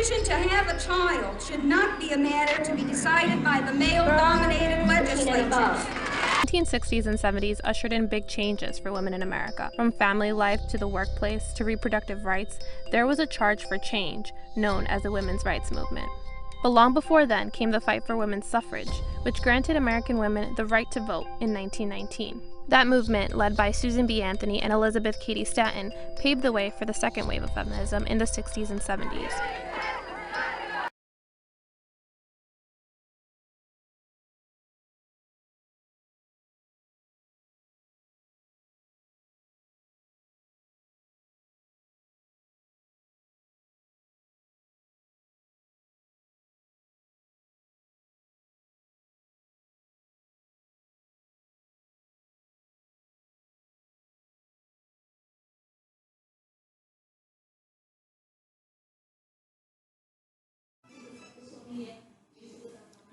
decision to have a child should not be a matter to be decided by the male-dominated legislatures. 1960s and 70s ushered in big changes for women in America. From family life to the workplace to reproductive rights, there was a charge for change known as the women's rights movement. But long before then came the fight for women's suffrage, which granted American women the right to vote in 1919. That movement, led by Susan B. Anthony and Elizabeth Cady Stanton, paved the way for the second wave of feminism in the 60s and 70s.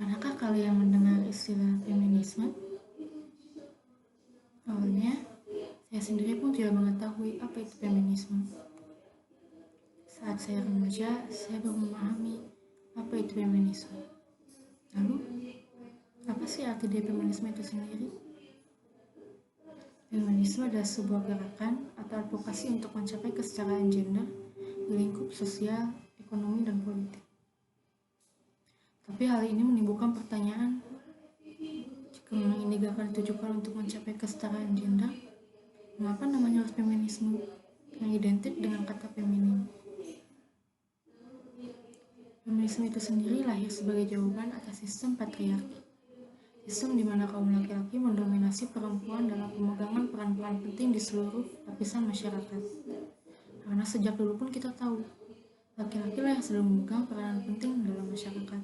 Pernahkah kalian mendengar istilah feminisme? Awalnya, saya sendiri pun tidak mengetahui apa itu feminisme. Saat saya remaja, saya baru memahami apa itu feminisme. Lalu, apa sih arti dari feminisme itu sendiri? Feminisme adalah sebuah gerakan atau advokasi untuk mencapai kesetaraan gender di lingkup sosial, ekonomi, dan politik. Tapi hal ini menimbulkan pertanyaan, jika memang ini gerakan ditujukan untuk mencapai kesetaraan gender, mengapa namanya harus feminisme yang identik dengan kata feminin? Feminisme itu sendiri lahir sebagai jawaban atas sistem patriarki, sistem di mana kaum laki-laki mendominasi perempuan dalam pemegangan peran-peran penting di seluruh lapisan masyarakat. Karena sejak dulu pun kita tahu, laki-laki lah yang sedang memegang peranan penting dalam masyarakat.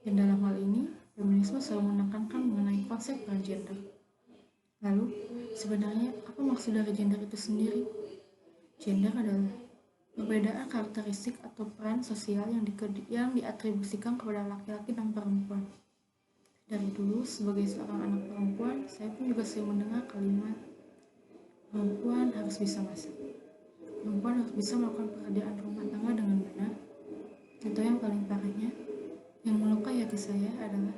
Dan dalam hal ini, feminisme selalu menekankan mengenai konsep peran gender. Lalu, sebenarnya apa maksud dari gender itu sendiri? Gender adalah perbedaan karakteristik atau peran sosial yang diatribusikan kepada laki-laki dan perempuan. Dari dulu, sebagai seorang anak perempuan, saya pun juga sering mendengar kalimat perempuan harus bisa masak, perempuan harus bisa melakukan pekerjaan rumah tangga dengan benar, atau yang paling parahnya, yang melukai hati saya adalah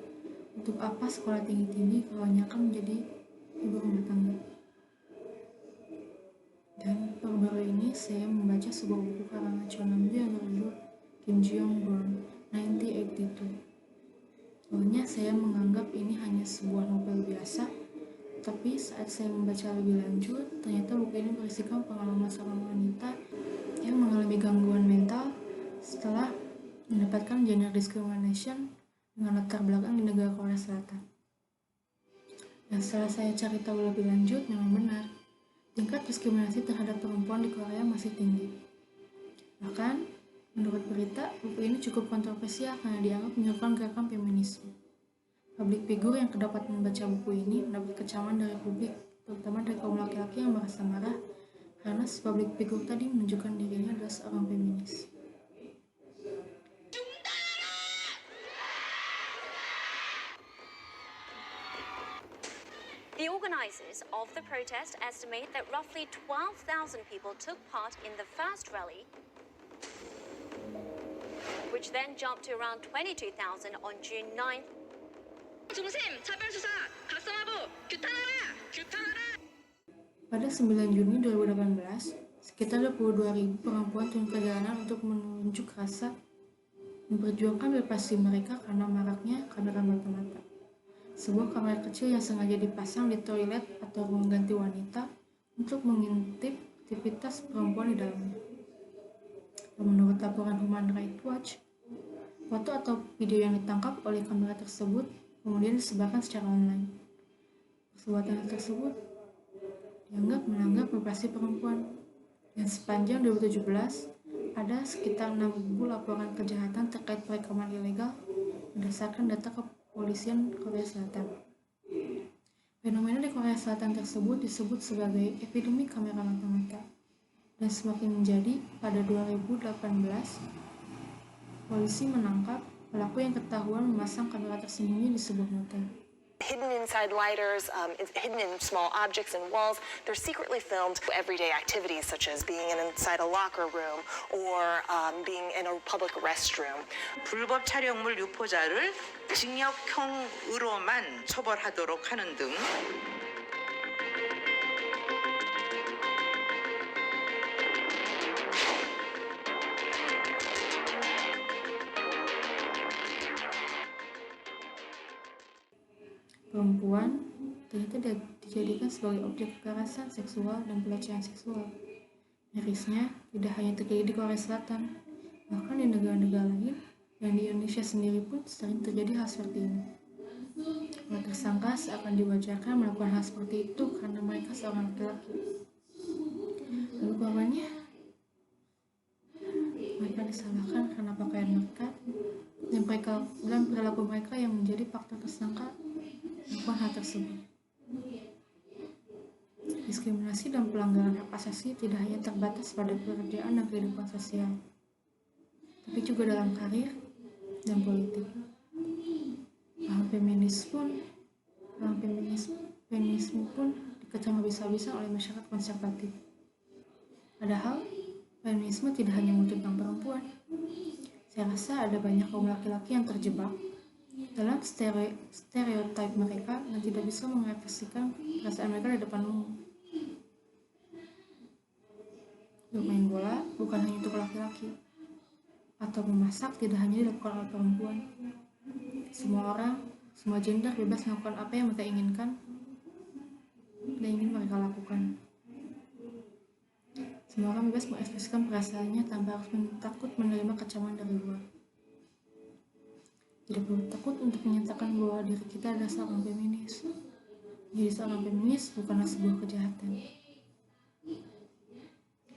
untuk apa sekolah tinggi-tinggi kalau hanya akan menjadi ibu rumah tangga. Dan baru-baru ini saya membaca sebuah buku karangan Chonamju yang berjudul Kim Jong Born 1982. Awalnya saya menganggap ini hanya sebuah novel biasa, tapi saat saya membaca lebih lanjut, ternyata buku ini berisikan pengalaman seorang wanita yang mengalami gangguan mental setelah mendapatkan gender discrimination dengan latar belakang di negara Korea Selatan. Dan setelah saya cari tahu lebih lanjut, memang benar, tingkat diskriminasi terhadap perempuan di Korea masih tinggi. Bahkan, menurut berita, buku ini cukup kontroversial karena dianggap menyuarakan gerakan feminisme. Publik figur yang kedapat membaca buku ini mendapat kecaman dari publik, terutama dari kaum laki-laki yang merasa marah karena si publik figur tadi menunjukkan dirinya adalah seorang feminis. The organizers of the protest estimate that roughly 12,000 people took part in the first rally, which then jumped to around 22,000 on June 9th. Pada 9 Juni 2018, sekitar 22.000 perempuan turun ke jalanan untuk menunjuk rasa memperjuangkan privasi mereka karena maraknya kamera mata-mata. Sebuah kamera kecil yang sengaja dipasang di toilet atau ruang ganti wanita untuk mengintip aktivitas perempuan di dalamnya. Dan menurut laporan Human Rights Watch, foto atau video yang ditangkap oleh kamera tersebut kemudian disebarkan secara online. Perbuatan tersebut dianggap melanggar privasi perempuan. Dan sepanjang 2017, ada sekitar 6.000 laporan kejahatan terkait perekaman ilegal berdasarkan data kepolisian Korea Selatan. Fenomena di Korea Selatan tersebut disebut sebagai epidemi kamera mata-mata. Dan semakin menjadi, pada 2018, polisi menangkap pelaku yang ketahuan memasang kamera tersembunyi di sebuah motel. hidden inside lighters, hidden in small objects and walls. They're secretly filmed everyday activities such as being inside a locker room or being in a public restroom. 불법 촬영물 유포자를 징역형으로만 처벌하도록 하는 등 Perempuan ternyata dijadikan sebagai objek kekerasan seksual dan pelecehan seksual. Mirisnya, tidak hanya terjadi di Korea Selatan, bahkan di negara-negara lain dan di Indonesia sendiri pun sering terjadi hal seperti ini. Para tersangka seakan diwajarkan melakukan hal seperti itu karena mereka seorang laki-laki. Lalu korbannya, mereka disalahkan karena pakaian mereka dan perilaku mereka yang menjadi faktor tersangka melakukan hal tersebut. Diskriminasi dan pelanggaran hak asasi tidak hanya terbatas pada pekerjaan dan kehidupan sosial, tapi juga dalam karir dan politik. Paham feminisme pun dikecam habis-habisan oleh masyarakat konservatif. Padahal, feminisme tidak hanya tentang perempuan. Saya rasa ada banyak kaum laki-laki yang terjebak dalam stereotip mereka dan tidak bisa mengekspresikan perasaan mereka di depan umum. Bermain bola bukan hanya untuk laki-laki, atau memasak tidak hanya dilakukan oleh perempuan. Semua orang, semua gender bebas melakukan apa yang mereka inginkan dan ingin mereka lakukan. Semua orang bebas mengekspresikan perasaannya tanpa harus takut menerima kecaman dari luar. Tidak perlu takut untuk menyatakan bahwa diri kita adalah seorang feminis. Jadi seorang feminis bukanlah sebuah kejahatan.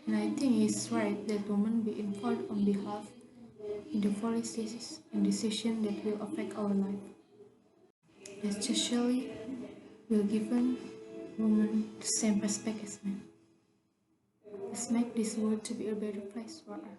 And I think it's right that women be involved on behalf in the policies and decisions that will affect our life. Especially, will given women the same respect as men. Let's make this world to be a better place for us.